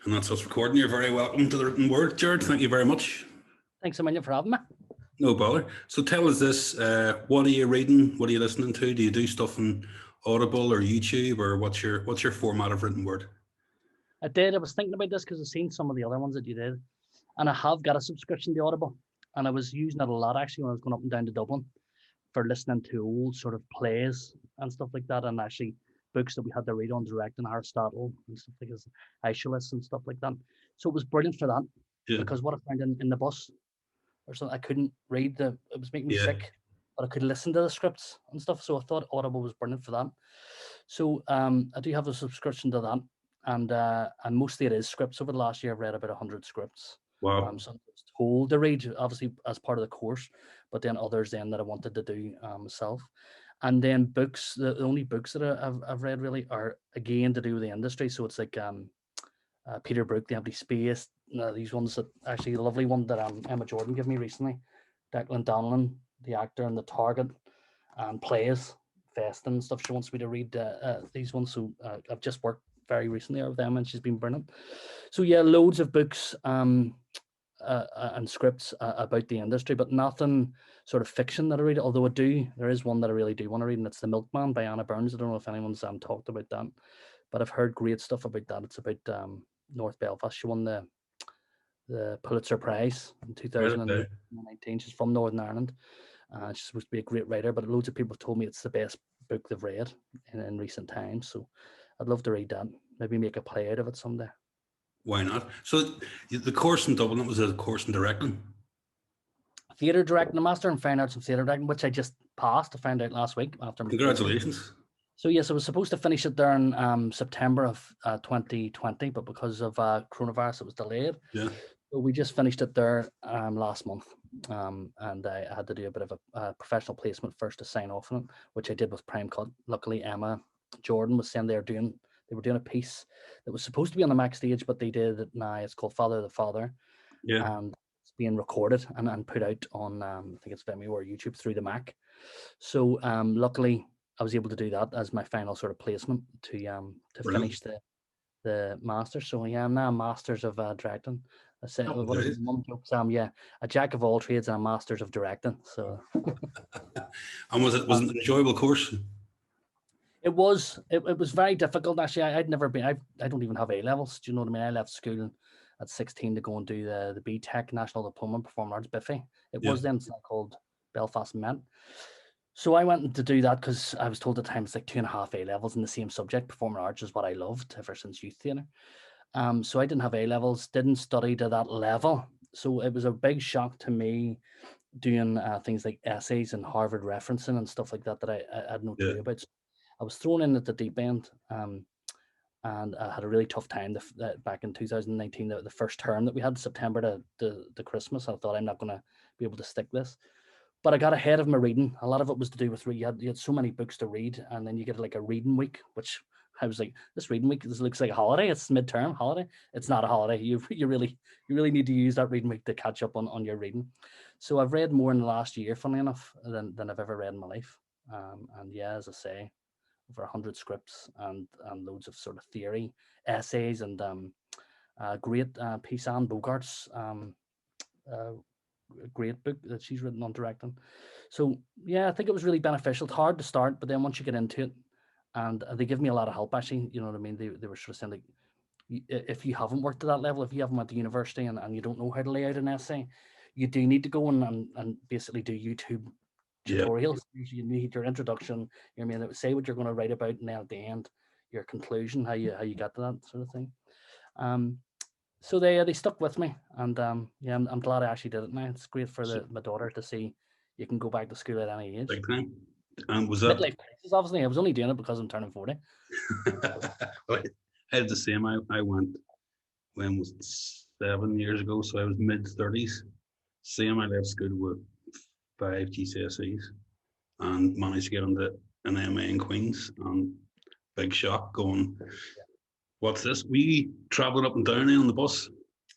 And that's us recording. You're very welcome to the written word, Gerard. Thank you very much. Thanks a million for having me. No bother. So tell us this, what are you reading? What are you listening to? Do you do stuff on Audible or YouTube, or what's your format of written word? I was thinking about this because I've seen some of the other ones that you did. And I have got a subscription to Audible. And I was using it a lot actually when I was going up and down to Dublin for listening to old sort of plays and stuff like that. And actually books that we had to read on direct and Aristotle and stuff like this, Aeschylus and stuff like that. So it was brilliant for that. Yeah. Because what I found in the bus or something, I couldn't read it was making me Yeah. sick, but I could listen to the scripts and stuff. So I thought Audible was brilliant for that. So I do have a subscription to that, and mostly it is scripts. Over the last year, I've read about 100 scripts. Wow. Some I was told to read, obviously as part of the course, but then others then that I wanted to do myself. And then books. The only books that I've read really are again to do with the industry. So it's like Peter Brook, The Empty Space. These ones that actually the lovely one that Emma Jordan gave me recently, Declan Donlan, the actor in The Target, and plays Festin and stuff. She wants me to read these ones, so I've just worked very recently with them, and she's been brilliant. So yeah, loads of books and scripts about the industry, but nothing sort of fiction that I read. Although there is one that I really do want to read, and it's The Milkman by Anna Burns. I don't know if anyone's talked about that, but I've heard great stuff about that. It's about North Belfast. She won the Pulitzer Prize in 2019. She's from Northern Ireland. She's supposed to be a great writer, but loads of people have told me it's the best book they've read in recent times. So I'd love to read that. Maybe make a play out of it someday. Why not? So the course in Dublin, it was a course in directing. Theatre directing, a master in fine arts and theatre directing, which I just passed. I found out last week after. Congratulations. So yes, I was supposed to finish it there in September of 2020, but because of coronavirus, it was delayed. Yeah. So we just finished it there last month, and I had to do a bit of a professional placement first to sign off on it, which I did with Prime Cut. Luckily, Emma Jordan was saying they were doing a piece that was supposed to be on the Mac stage, but they did it now. It's called Father the Father, and it's being recorded and put out on I think it's Vimeo or YouTube through the Mac. So luckily, I was able to do that as my final sort of placement to finish the masters. So yeah, I'm now a masters of directing. I say, what is it? Mum jokes. A jack of all trades and a masters of directing. So, and was it an enjoyable course? It was. It was very difficult actually. I'd never been. I don't even have A levels. Do you know what I mean? I left school at 16 to go and do the BTEC National Diploma in Performing Arts (BIFI). It was then called Belfast Met. So I went to do that because I was told at times like 2.5 A levels in the same subject. Performing arts is what I loved ever since youth theatre. So I didn't have A levels, didn't study to that level. So it was a big shock to me doing things like essays and Harvard referencing and stuff like that I had no clue about. So I was thrown in at the deep end, and I had a really tough time back in 2019, the first term that we had, September to Christmas. I thought I'm not going to be able to stick this. But I got ahead of my reading. A lot of it was to do with you had so many books to read, and then you get like a reading week, which I was like, this reading week, this looks like a holiday. It's midterm holiday. It's not a holiday. You really need to use that reading week to catch up on your reading. So I've read more in the last year, funnily enough, than I've ever read in my life. And yeah, as I say, over 100 scripts and loads of sort of theory, essays, and great piece Anne Bogart's a great book that she's written on directing. So yeah, I think it was really beneficial. It's hard to start, but then once you get into it, and they give me a lot of help actually. You know what I mean? They were sort of saying like, if you haven't worked at that level, if you haven't went to university and you don't know how to lay out an essay, you do need to go and basically do YouTube tutorials. You need your introduction. You know what I mean? Say what you're going to write about, and then at the end, your conclusion, how you got to that sort of thing. So they stuck with me, and yeah, I'm glad I actually did it now. It's great for my daughter to see you can go back to school at any age. Big time. And was that midlife crisis? Obviously, I was only doing it because I'm turning 40. I had the same. I went, when was it, 7 years ago, so I was mid-30s. Same, I left school with 5 GCSEs and managed to get into an MA in Queen's, and big shock going, what's this? We travelled up and down on the bus.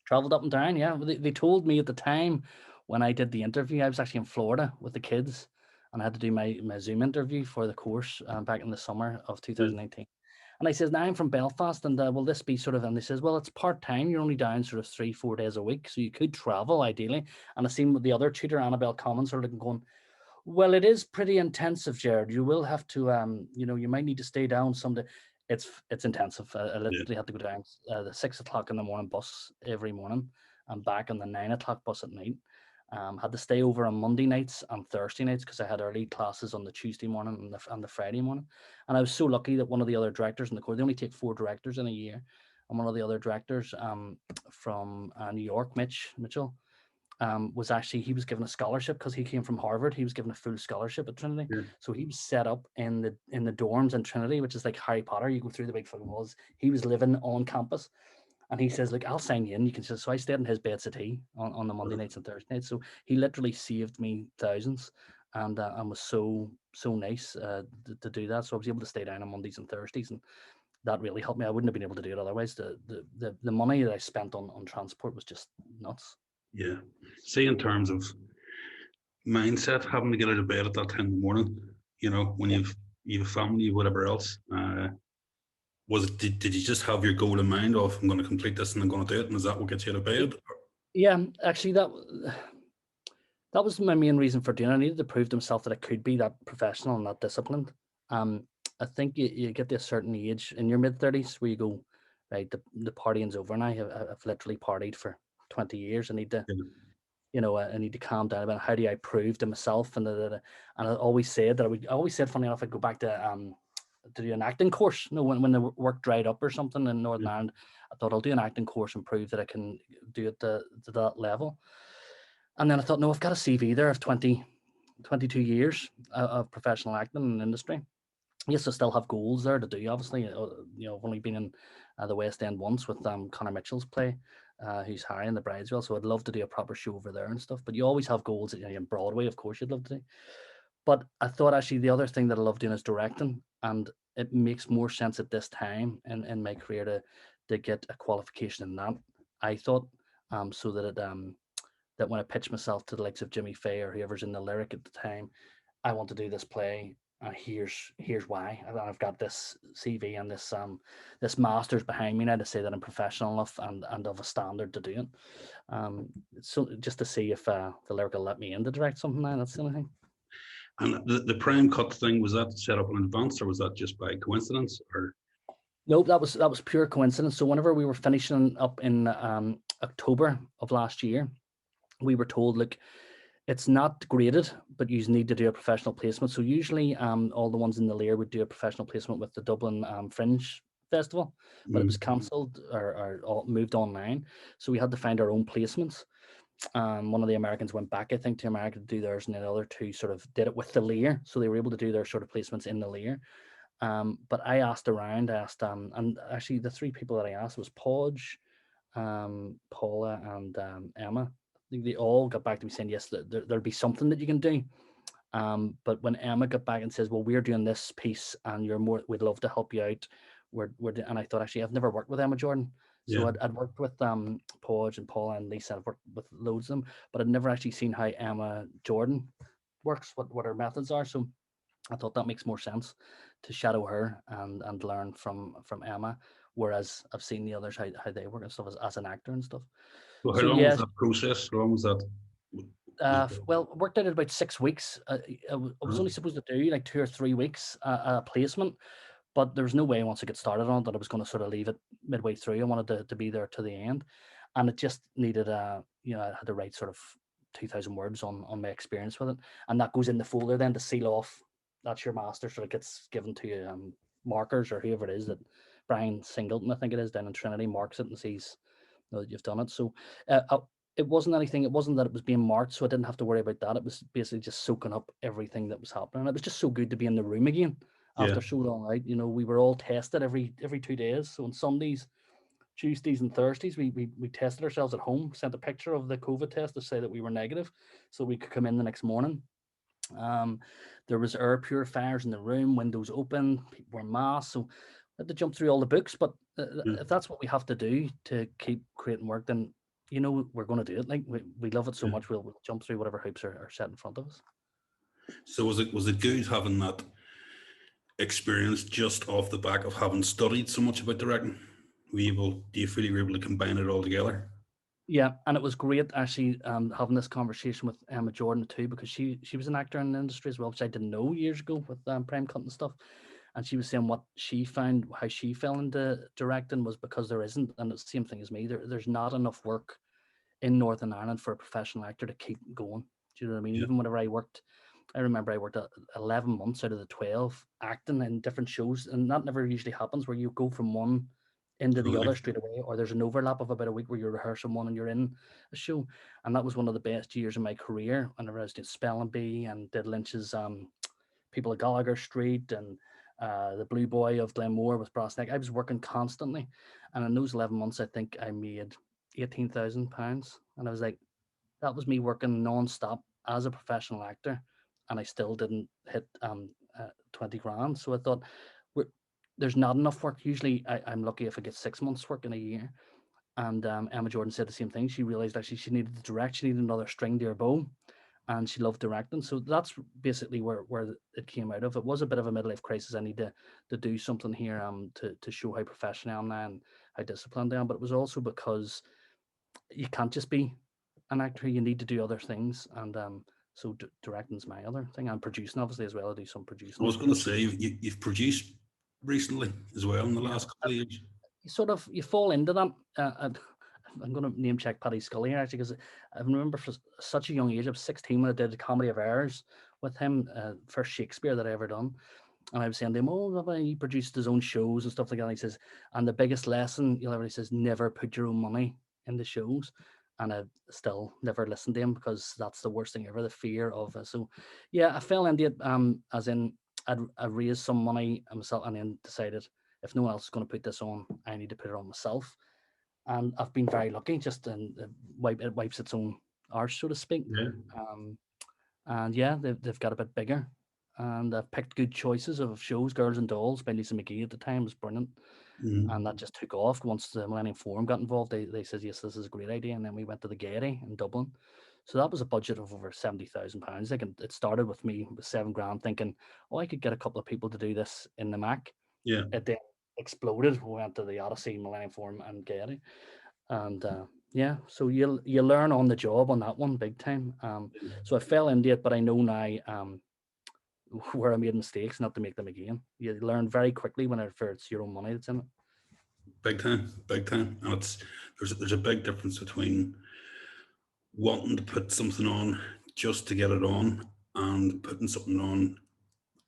Travelled up and down, yeah. They told me at the time when I did the interview, I was actually in Florida with the kids, and I had to do my Zoom interview for the course back in the summer of 2019. And I says, now I'm from Belfast, and will this be sort of, and they says, well, it's part-time. You're only down sort of 3-4 days a week, so you could travel ideally. And I seen with the other tutor, Annabelle Commons, sort of going, well, it is pretty intensive, Jared. You will have to, you might need to stay down someday. It's intensive. I Yeah. literally had to go down the 6 o'clock in the morning bus every morning and back on the 9 o'clock bus at night. Had to stay over on Monday nights and Thursday nights because I had early classes on the Tuesday morning and the Friday morning. And I was so lucky that one of the other directors in the course, they only take 4 directors in a year. And one of the other directors from New York, Mitchell, was actually, he was given a scholarship because he came from Harvard. He was given a full scholarship at Trinity. Yeah. So he was set up in the dorms in Trinity, which is like Harry Potter. You go through the big fucking walls. He was living on campus. And he says, look, I'll sign you in. You can just, so I stayed in his bed at tea on the Monday nights and Thursday nights. So he literally saved me thousands and was so nice to do that. So I was able to stay down on Mondays and Thursdays, and that really helped me. I wouldn't have been able to do it otherwise. The money that I spent on transport was just nuts. Yeah. See, in terms of mindset, having to get out of bed at that time in the morning, when you've a family, whatever else, did you just have your goal in mind of, I'm going to complete this and I'm going to do it, and is that what gets you out of bed? Yeah, actually, that was my main reason for doing it. I needed to prove to myself that I could be that professional and that disciplined. I think you get to a certain age in your mid-30s where you go, right, the partying's over now. I've literally partied for 20 years. I need to, I need to calm down about how do I prove to myself, and I always said that I always said, funny enough, I'd go back to do an acting course. When the work dried up or something in Northern Ireland, I thought I'll do an acting course and prove that I can do it to that level. And then I thought, no, I've got a CV there of 22 years of professional acting in the industry. Yes, I still have goals there to do. Obviously, I've only been in the West End once with Connor Mitchell's play, who's Harry in the Bridesville. So I'd love to do a proper show over there and stuff. But you always have goals in Broadway, of course, you'd love to do. But I thought actually the other thing that I love doing is directing, and it makes more sense at this time in my career to get a qualification in that. I thought so that that when I pitch myself to the likes of Jimmy Fay or whoever's in the lyric at the time, I want to do this play. Here's why. I've got this CV and this master's behind me now to say that I'm professional enough and of a standard to do it. So just to see if the lyric will let me in to direct something now. That's the only thing. And the prime cut thing, was that set up in advance, or was that just by coincidence? Or nope, that was pure coincidence. So whenever we were finishing up in October of last year, we were told, look, it's not graded, but you need to do a professional placement. So usually all the ones in the Lear would do a professional placement with the Dublin Fringe Festival, but it was cancelled or moved online. So we had to find our own placements. One of the Americans went back, I think, to America to do theirs, and the other two sort of did it with the Lear. So they were able to do their sort of placements in the Lear. But I asked around, and actually the 3 people that I asked was Podge, Paula, and Emma. I think they all got back to me saying, yes, there'll be something that you can do. But when Emma got back and says, well, we're doing this piece and we'd love to help you out. And I thought, actually, I've never worked with Emma Jordan. So I'd worked with Podge and Paula and Lisa. I've worked with loads of them, but I'd never actually seen how Emma Jordan works, what her methods are. So I thought that makes more sense to shadow her and learn from Emma, whereas I've seen the others how they work and stuff as an actor and stuff. So how long was that process? How long was that? Well, worked out at about 6 weeks. I was only supposed to do like 2 or 3 weeks placement, but there was no way once I get started on it that I was going to sort of leave it midway through. I wanted to be there to the end, and it just needed I had to write sort of 2,000 words on my experience with it, and that goes in the folder then to seal off. That's your master, so it gets given to you, markers or whoever it is that Brian Singleton, I think it is, down in Trinity, marks it and sees that you've done it. So it wasn't anything. It wasn't that it was being marked, so I didn't have to worry about that. It was basically just soaking up everything that was happening. And it was just so good to be in the room again after so long, right? We were all tested every 2 days. So on Sundays, Tuesdays, and Thursdays, we tested ourselves at home. Sent a picture of the COVID test to say that we were negative, so we could come in the next morning. There was air purifiers in the room, windows open, people were masked. So I had to jump through all the books, but if that's what we have to do to keep creating work, then we're going to do it. Like we love it so much, we'll jump through whatever hoops are set in front of us. So was it good having that experience just off the back of having studied so much about directing? Do you feel you were able to combine it all together? Yeah, and it was great actually having this conversation with Emma Jordan too, because she was an actor in the industry as well, which I didn't know years ago with Prime Cut and stuff. And she was saying what she found, how she fell into directing was because there isn't, and it's the same thing as me. There's not enough work in Northern Ireland for a professional actor to keep going. Do you know what I mean? Yeah. Even whenever I remember I worked 11 months out of the 12 acting in different shows, and that never usually happens where you go from one into the other straight away, or there's an overlap of about a week where you're rehearsing one and you're in a show. And that was one of the best years of my career whenever I was doing Spelling Bee and did Lynch's People of Gallagher Street and the Blue Boy of Glenmore with Brass Neck. I was working constantly, and in those 11 months I think I made £18,000, and I was like, that was me working non-stop as a professional actor, and I still didn't hit 20 grand. So I thought, there's not enough work. Usually I'm lucky if I get 6 months work in a year. And Emma Jordan said the same thing. She realized actually she needed to direct, she needed another string to her bow, and she loved directing. So that's basically where it came out of. It was a bit of a midlife crisis. I need to do something here to show how professional I am now and how disciplined I am. But it was also because you can't just be an actor, you need to do other things. And so directing's my other thing. I'm producing obviously as well. I do some producing. I was going to say you've produced recently as well in the last couple of years. You fall into that. I'm going to name check Paddy Scully here actually, because I remember for such a young age, I was 16 when I did the Comedy of Errors with him, first Shakespeare that I ever done. And I was saying to him, oh, he produced his own shows and stuff like that. And he says, and the biggest lesson you'll ever, he says, never put your own money in the shows. And I still never listened to him because that's the worst thing ever, the fear of it. So yeah, I fell into it, as in I raised some money myself and then decided if no one else is going to put this on, I need to put it on myself. And I've been very lucky, just it wipes its own arse, so to speak. Yeah. And yeah, they've got a bit bigger, and I've picked good choices of shows. Girls and Dolls by Lisa McGee at the time was brilliant, and that just took off once the Millennium Forum got involved. They said yes, this is a great idea, and then we went to the Gaiety in Dublin. So that was a budget of over £70,000. Like, it started with me with £7 thinking, oh, I could get a couple of people to do this in the Mac. Yeah. It then exploded. We went to the Odyssey, Millennium Forum, and Gaiety, and yeah, so you learn on the job on that one big time. So I fell into it, but I know now where I made mistakes, not to make them again. You learn very quickly whenever it's your own money that's in it. Big time, and there's a big difference between wanting to put something on just to get it on and putting something on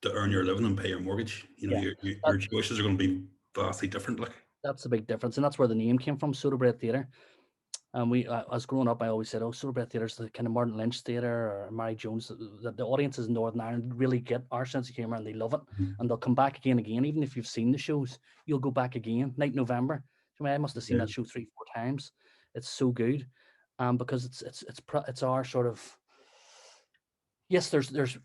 to earn your living and pay your mortgage. You know, your choices are going to be vastly different. Like, that's a big difference, and that's where the name came from, Soda Bread Theatre. And as growing up, I always said, "Oh, Soda Bread Theatre's the kind of Martin Lynch theatre or Mary Jones." The audiences in Northern Ireland really get our sense of humour and they love it, and they'll come back again and again. Even if you've seen the shows, you'll go back again. Night November, I must have seen that show 3-4 times. It's so good, because it's our sort of. Yes, there's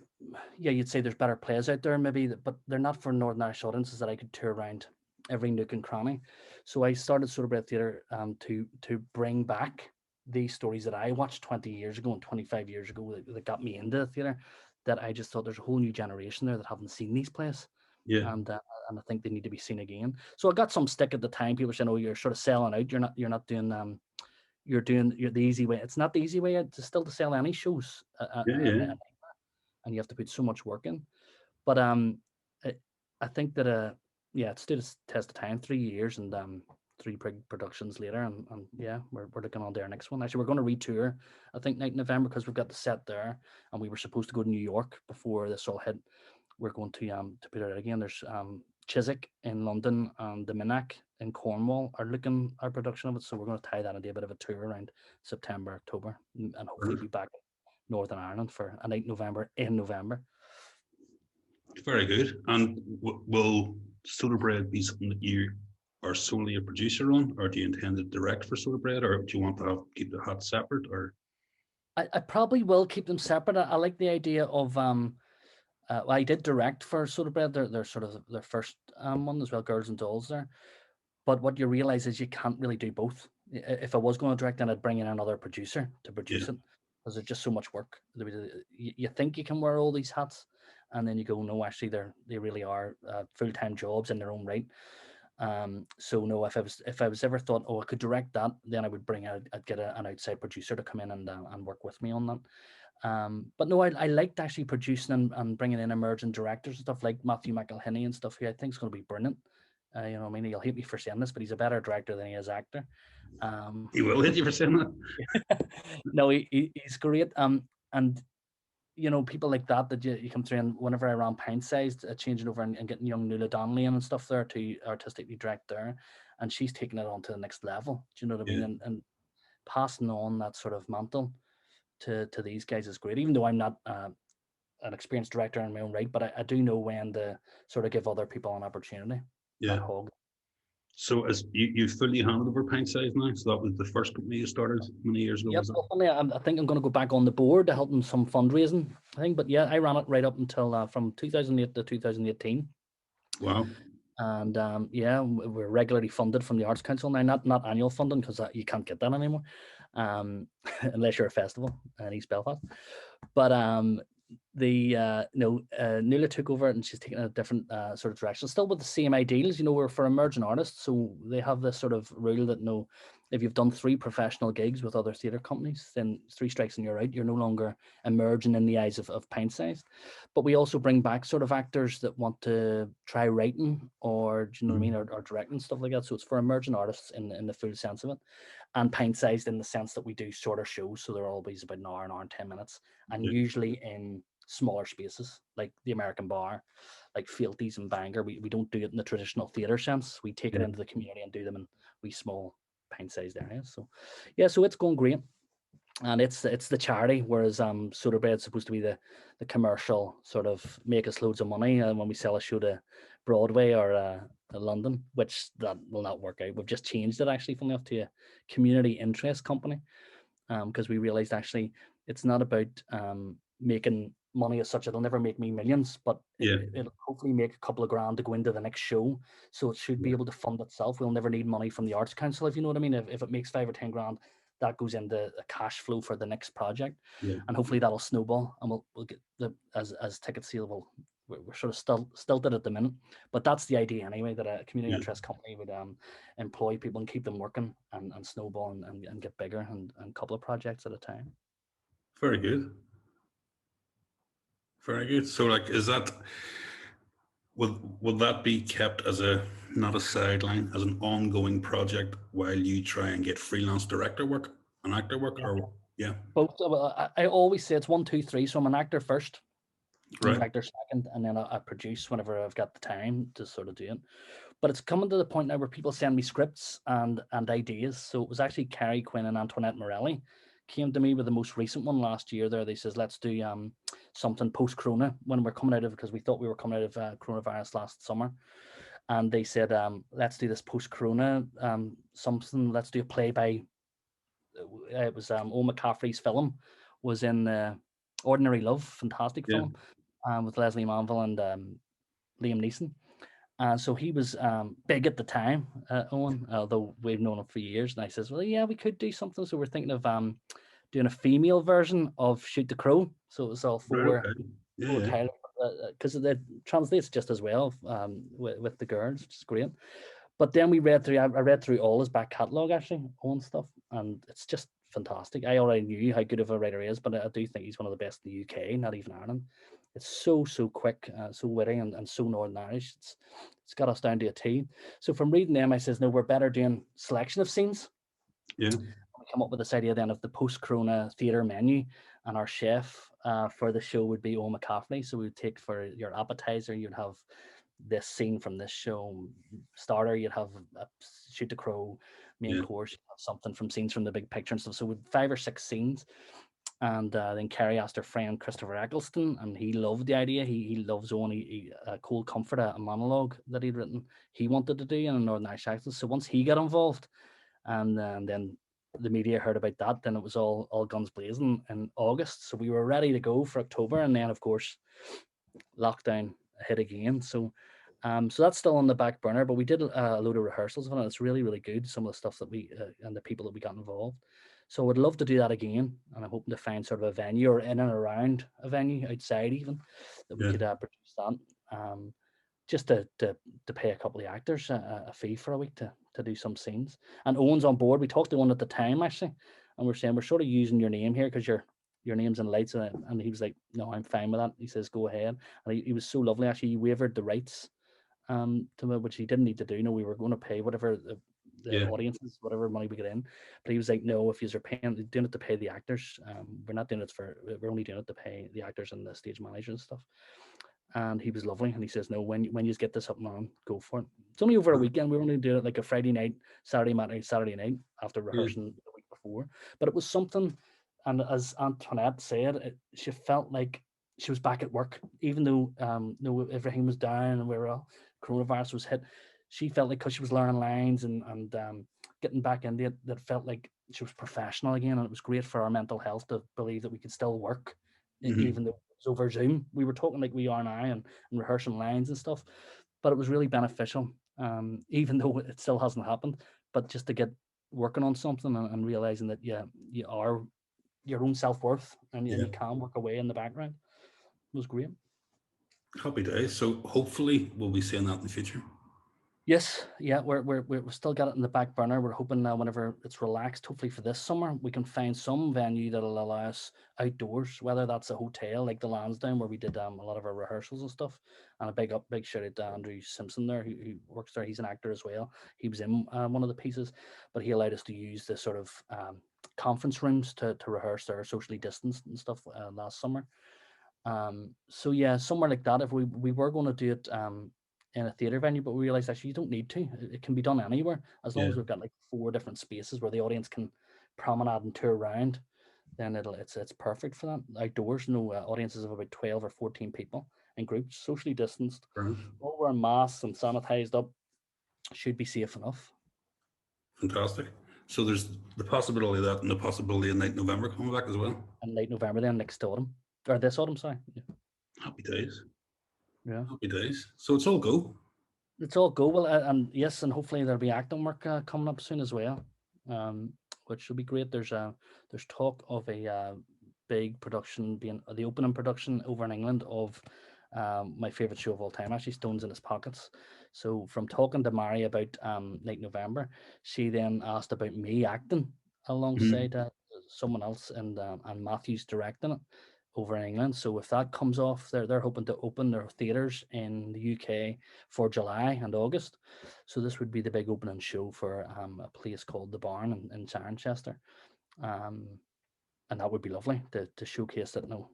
you'd say there's better plays out there maybe, but they're not for Northern Irish audiences that I could tour around every nook and cranny. So I started Soda Bread Theatre to bring back these stories that I watched 20 years ago and 25 years ago that got me into the theatre, that I just thought there's a whole new generation there that haven't seen these plays. yeah, And I think they need to be seen again. So I got some stick at the time. People saying, "Oh, you're sort of selling out. You're not doing you're the easy way." It's not the easy way. It's still to sell any shows. And you have to put so much work in. But I think that it stood a test of time. 3 years and 3 big productions later, and yeah, we're looking on to our next one. Actually, we're going to retour, I think, night November, because we've got the set there, and we were supposed to go to New York before this all hit. We're going to put it out again. There's Chiswick in London and the Minack in Cornwall are looking our production of it, so we're going to tie that into a bit of a tour around September, October, and hopefully be back Northern Ireland for a night November in November. very good. And will Soda Bread be something that you are solely a producer on, or do you intend to direct for Soda Bread, or do you want to keep the hats separate? Or I probably will keep them separate. I like the idea of I did direct for Soda Bread, their sort of their first one as well, Girls and Dolls there. But what you realize is you can't really do both. If I was going to direct, then I'd bring in another producer to produce it, because there's just so much work. You think you can wear all these hats, and then you go, no, actually they really are full-time jobs in their own right. So no, if I was ever thought, oh, I could direct that, then I'd get an outside producer to come in and work with me on that. But no, I liked actually producing and bringing in emerging directors and stuff like Matthew McElhinney and stuff, who I think is going to be brilliant. You know, I mean, he'll hate me for saying this, but he's a better director than he is actor. He will hit you for saying that. No, he's great. And you know, people like that you come through, and whenever I ran Pint Sized, changing over and getting young Nuala Donnelly and stuff there to artistically direct there, and she's taking it on to the next level. Do you know what I mean? And passing on that sort of mantle to these guys is great. Even though I'm not an experienced director in my own right, but I do know when to sort of give other people an opportunity. Yeah. So as you fully handed over Pint Size now, so that was the first company you started many years ago. Yep, I think I'm going to go back on the board to help in some fundraising, I think. But yeah, I ran it right up until from 2008 to 2018. Wow. And yeah, we're regularly funded from the Arts Council now, not annual funding, because you can't get that anymore, unless you're a festival in East Belfast. But Nuala took over, and she's taken a different sort of direction, still with the same ideals. You know, we're for emerging artists, so they have this sort of rule that if you've done 3 professional gigs with other theatre companies, then 3 strikes and you're out. You're no longer emerging in the eyes of Pint Size. But we also bring back sort of actors that want to try writing, or do you know what I mean, or directing, stuff like that. So it's for emerging artists in the full sense of it, and Pint Sized in the sense that we do shorter shows, so they're always about an hour and 10 minutes, and usually in smaller spaces like the American Bar, like Fealties and Bangor. We don't do it in the traditional theatre sense. We take it into the community and do them in wee small pint-sized areas. So yeah, so it's going great, and it's the charity, whereas Soderbread's supposed to be the commercial sort of make us loads of money when we sell a show to Broadway or London, which that will not work out. We've just changed it actually, funnily enough, to a community interest company, because we realized actually it's not about making money as such. It'll never make me millions, but it'll hopefully make a couple of grand to go into the next show. So it should be able to fund itself. We'll never need money from the Arts Council, if you know what I mean. If it makes 5 or 10 grand, that goes into a cash flow for the next project, and hopefully that'll snowball, and we'll get as ticket sale. We're sort of stilted at the minute, but that's the idea anyway, that a community interest company would employ people and keep them working and snowball and get bigger, and a couple of projects at a time. Very good. Very good. So, like, is that will that be kept as not a sideline, as an ongoing project while you try and get freelance director work and actor work, or both? I always say it's 1, 2, 3. So I'm an actor first, right, director second, and then I produce whenever I've got the time to sort of do it. But it's coming to the point now where people send me scripts and ideas. So it was actually Carrie Quinn and Antoinette Morelli came to me with the most recent one last year there. They says, let's do something post-corona, when we're coming out of, because we thought we were coming out of coronavirus last summer. And they said, let's do this post-corona something. Let's do a play by, it was Owen McCaffrey's film, was in Ordinary Love, fantastic film, with Leslie Manville and Liam Neeson. So he was big at the time, Owen, although we've known him for years. And I says, well, yeah, we could do something. So we're thinking of doing a female version of Shoot the Crow. So it was all 4 titles, because it translates just as well with the girls, which is great. But then I read through all his back catalogue, actually, Owen's stuff, and it's just fantastic. I already knew how good of a writer he is, but I do think he's one of the best in the UK, not even Ireland. It's so quick, so witty, and so Northern Irish. It's got us down to a T. So from reading them, I says, no, we're better doing selection of scenes. Yeah. We come up with this idea then of the post-corona theatre menu, and our chef for the show would be Owen McCaffrey. So we would take, for your appetizer, you'd have this scene from this show. Starter, you'd have a Shoot the Crow. Main course, you'd have something from scenes from The Big Picture and stuff. So with 5 or 6 scenes. And then Carrie asked her friend Christopher Eccleston, and he loved the idea. He loves Owen. A Cold Comfort, a monologue that he'd written, he wanted to do in a Northern Irish accent. So once he got involved, and then the media heard about that, then it was all guns blazing in August. So we were ready to go for October, and then of course lockdown hit again. So that's still on the back burner, but we did a load of rehearsals on it. It's really, really good, some of the stuff that we and the people that we got involved. So I'd love to do that again, and I'm hoping to find sort of a venue or in and around a venue outside even that we Yeah. could produce that. Just to pay a couple of actors a fee for a week to do some scenes. And Owen's on board. We talked to Owen at the time actually, and we're saying we're sort of using your name here because your name's in lights, and he was like, "No, I'm fine with that." He says, "Go ahead." And he was so lovely actually. He waived the rights to me, which he didn't need to do. No, we were going to pay whatever the Yeah. audiences, whatever money we get in. But he was like, "No, if you're paying, doing it to pay the actors, we're not doing it we're only doing it to pay the actors and the stage manager and stuff." And he was lovely, and he says, "No, when you get this up and on, go for it." It's only over a weekend. We were only doing it like a Friday night, Saturday matinee, Saturday night after Yeah. rehearsing the week before. But it was something, and as Antoinette said, she felt like she was back at work, even though no, everything was down and we were all, coronavirus was hit. She felt like because she was learning lines and getting back into it, that felt like she was professional again, and it was great for our mental health to believe that we could still work, Hmm. even though it was over Zoom. We were talking like we are now and rehearsing lines and stuff, but it was really beneficial, even though it still hasn't happened. But just to get working on something and realizing that you are your own self worth and Yeah. you can work away in the background was great. Happy days. So hopefully we'll be seeing that in the future. Yes, yeah, we're still got it in the back burner. We're hoping whenever it's relaxed, hopefully for this summer, we can find some venue that'll allow us outdoors, whether that's a hotel like the Lansdowne where we did a lot of our rehearsals and stuff. And a big shout out to Andrew Simpson there, who works there. He's an actor as well. He was in one of the pieces, but he allowed us to use the sort of conference rooms to rehearse there, socially distanced and stuff last summer. So yeah, somewhere like that. If we were going to do it in a theater venue, but we realized actually you don't need to. It can be done anywhere as long Yeah. as we've got like 4 different spaces where the audience can promenade and tour around. Then it's perfect for that. Outdoors, no audiences of about 12 or 14 people in groups, socially distanced, Brilliant. all wearing masks and sanitized up. Should be safe enough. Fantastic. So there's the possibility of that and the possibility of Night November coming back as well. And late November, then next autumn or this autumn, sorry. Happy days. Yeah. Happy days. So it's all go. It's all go well, and yes, and hopefully there'll be acting work coming up soon as well, um, which will be great. There's talk of a big production being the opening production over in England of my favorite show of all time, actually, Stones in His Pockets. So from talking to Mary about late November, she then asked about me acting alongside Mhm. someone else, and Matthew's directing it over in England. So if that comes off, they're hoping to open their theaters in the UK for July and August. So this would be the big opening show for a place called the Barn in Cirencester. Um, and that would be lovely to showcase that. No,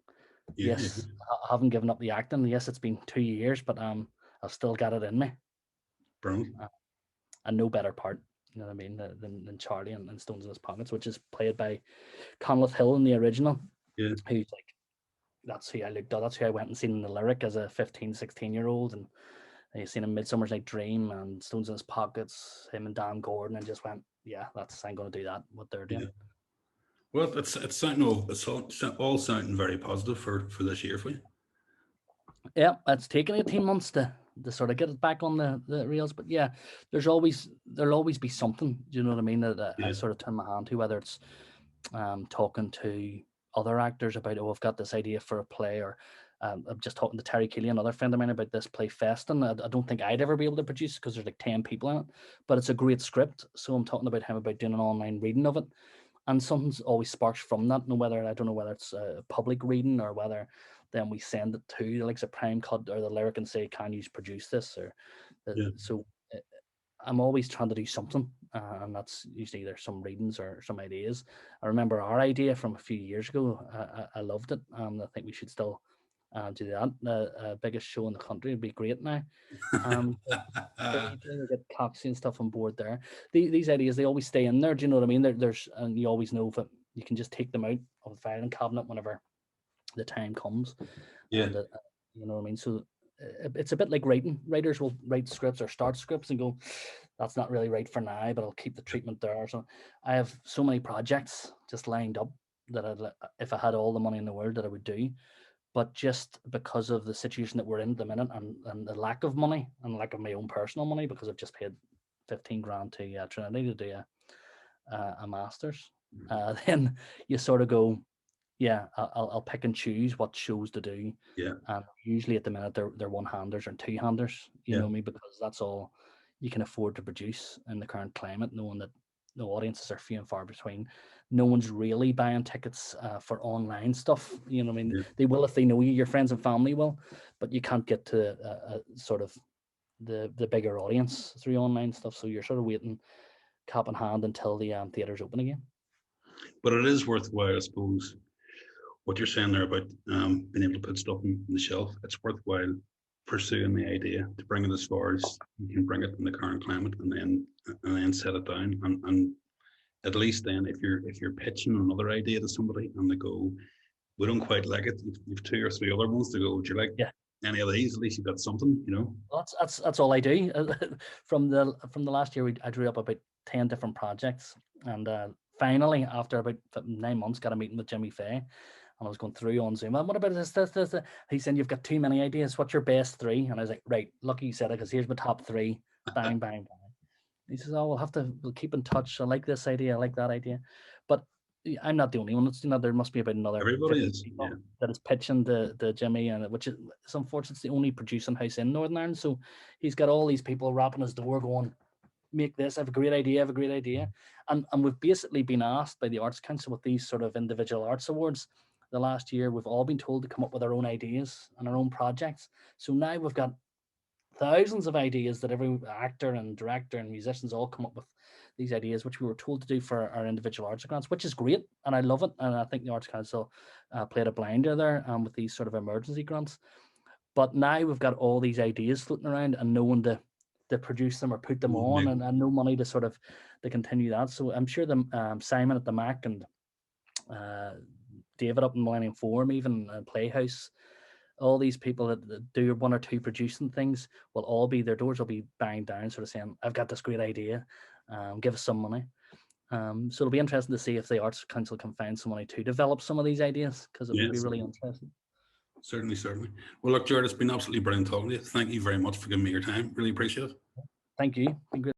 Yeah, yeah. yes, I haven't given up the acting. Yes, it's been 2 years, but I've still got it in me. Brilliant. Uh, and no better part, you know what I mean, than Charlie and Stones in His Pockets, which is played by Conleth Hill in the original, Yeah, who's like, that's who I looked at. That's who I went and seen in the lyric as a 15, 16-year-old. And I seen him Midsummer's Night Dream and Stones in His Pockets, him and Dan Gordon, and just went, yeah, I'm going to do that, what they're doing. yeah. Well, it's sounding all sounding very positive for this year for you. Yeah, it's taken 18 months to sort of get it back on the rails. But yeah, there'll always be something, do you know what I mean, that I Yeah, sort of turn my hand to, whether it's talking to other actors about, oh, I've got this idea for a play, or I'm just talking to Terry Keeley, another friend of mine, about this play Festin. I don't think I'd ever be able to produce because there's like 10 people in it, but it's a great script. So I'm talking about him about doing an online reading of it. And something's always sparks from that. No, whether I don't know whether it's a public reading or whether then we send it to the likes of Prime Cut or the Lyric and say, "Can you produce this?" Or yeah, so. I'm always trying to do something, and that's usually either some readings or some ideas. I remember our idea from a few years ago. I loved it. I think we should still do that. The biggest show in the country would be great now. To get Coxie and stuff on board there. These ideas, they always stay in there. Do you know what I mean? There's and you always know that you can just take them out of the filing cabinet whenever the time comes, yeah, and you know what I mean. So it's a bit like writing. Writers will write scripts or start scripts and go, "That's not really right for now, but I'll keep the treatment there." So I have so many projects just lined up that if I had all the money in the world, that I would do. But just because of the situation that we're in at the minute, and the lack of money and lack of my own personal money, because I've just paid 15 grand to Trinity to do a master's, then you sort of go, yeah, I'll pick and choose what shows to do. Yeah. And usually at the minute they're one-handers or two-handers, you Yeah. know me, because that's all you can afford to produce in the current climate, knowing that the audiences are few and far between. No one's really buying tickets for online stuff. You know what I mean? Yeah. They will if they know you, your friends and family will, but you can't get to sort of the bigger audience through online stuff. So you're sort of waiting cap in hand until the theaters open again. But it is worthwhile, I suppose, what you're saying there about being able to put stuff on the shelf. It's worthwhile pursuing the idea to bring it as far as you can bring it in the current climate, and then set it down. And at least then, if you're pitching another idea to somebody and they go, we don't quite like it, you've two or three other ones to go, would you like any of these? At least you've got something, you know. Well, that's all I do. From the last year, I drew up about 10 different projects, and finally, after about 9 months, got a meeting with Jimmy Fay, and I was going through on Zoom. And what about this? He said, "You've got too many ideas. What's your best three?" And I was like, "Right, lucky you said it, because here's my top three." Bang, bang, bang. He says, "Oh, we'll keep in touch. I like this idea. I like that idea," but I'm not the only one. It's, there must be about another Everybody 50 is, people that is pitching the Jimmy, and which is unfortunate. It's the only producing house in Northern Ireland, so he's got all these people rapping his door, going, "Make this. I have a great idea. I have a great idea." And we've basically been asked by the Arts Council with these sort of individual arts awards. The last year, we've all been told to come up with our own ideas and our own projects. So now we've got thousands of ideas that every actor and director and musicians all come up with these ideas, which we were told to do for our individual arts grants, which is great, and I love it. And I think the Arts Council played a blinder there with these sort of emergency grants. But now we've got all these ideas floating around and no one to produce them or put them on, and no money to sort of to continue that. So I'm sure the Simon at the Mac and David up in Millennium Forum, even Playhouse, all these people that do one or two producing things will all be, their doors will be banged down, sort of saying, "I've got this great idea, give us some money." So it'll be interesting to see if the Arts Council can find some money to develop some of these ideas, because it would be really interesting. Certainly. Well, look, Gerard, it's been absolutely brilliant talking to you. Thank you very much for giving me your time. Really appreciate it. Thank you. Been great.